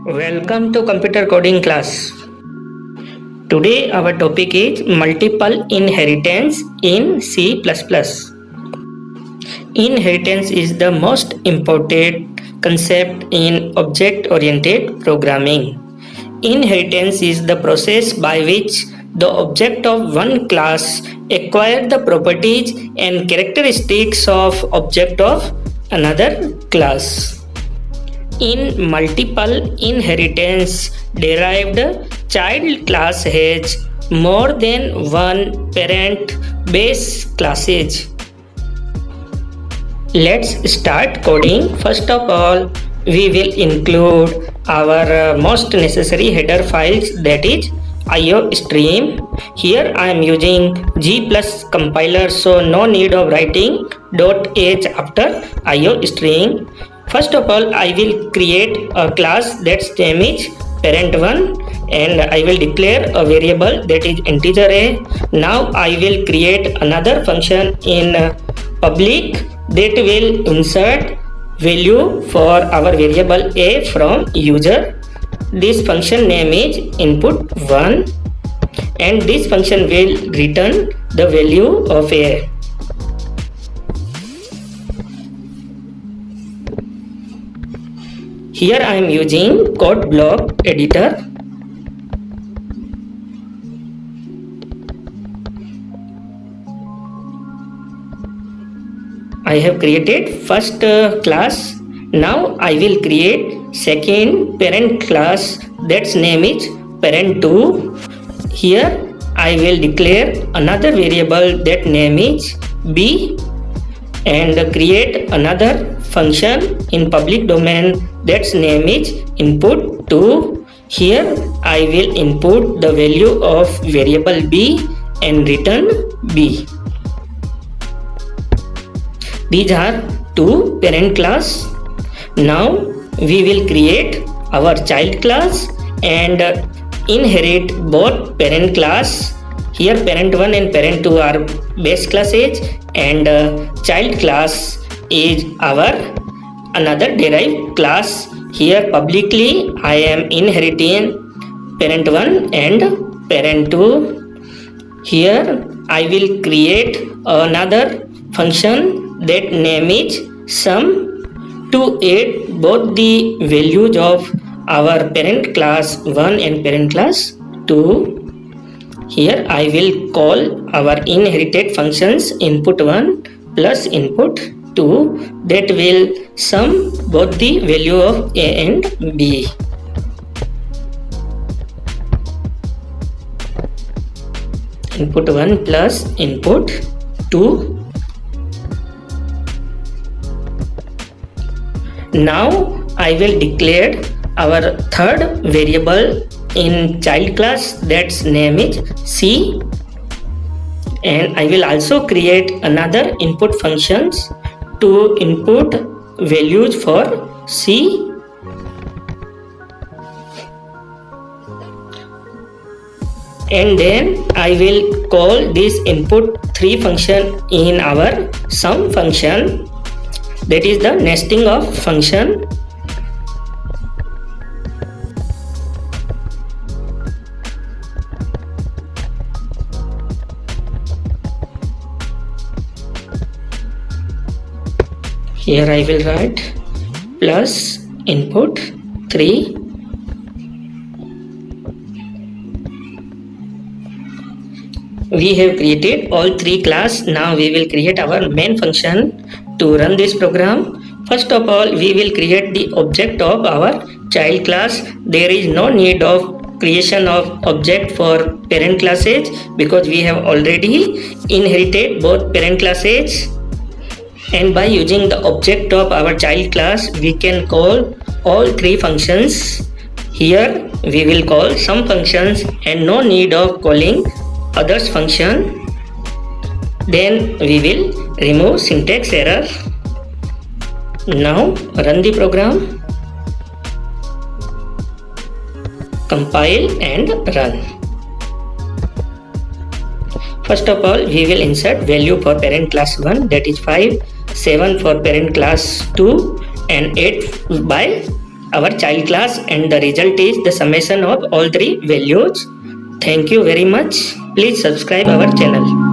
Welcome to computer coding class. Today our topic is multiple inheritance in C++. Inheritance is the most important concept in object-oriented programming. Inheritance is the process by which the object of one class acquires the properties and characteristics of object of another class. In multiple inheritance, derived child class has more than one parent base classes. Let's start coding. First of all, we will include our most necessary header files, that is IOStream. Here I am using G+ compiler, so no need of writing .h after IOStream. First of all, I will create a class that's name is parent1 and I will declare a variable that is integer a. Now I will create another function in public that will insert value for our variable a from user. This function name is input1 and this function will return the value of a. Here I am using code block editor. I have created first class. Now I will create second parent class, that's name is parent2. Here I will declare another variable that name is b and create another function in public domain that's name is input2. Here I will input the value of variable b and return b. These are two parent class. Now we will create our child class and inherit both parent class. Here parent1 and parent2 are base classes and child class is our another derived class. Here publicly I am inheriting parent1 and parent2. Here I will create another function that name is sum to add both the values of our parent class 1 and parent class 2. Here I will call our inherited functions input1 plus input2 that will sum both the value of a and b. Input1 plus input2. Now I will declare our third variable in child class, that's name is c, and I will also create another input functions to input values for c. And then I will call this input3 function in our sum function, that is the nesting of function. Here I will write plus input 3 we have created all three class. Now we will create our main function to run this program. First of all, we will create the object of our child class. There is no need of creation of object for parent classes because we have already inherited both parent classes, and by using the object of our child class we can call all three functions. Here we will call some functions and no need of calling others function. Then we will remove syntax error. Now run the program, compile and run. First of all, we will insert value for parent class 1, that is 5, 7 for parent class 2 and 8 by our child class, and the result is the summation of all three values. Thank you very much. Please subscribe our channel.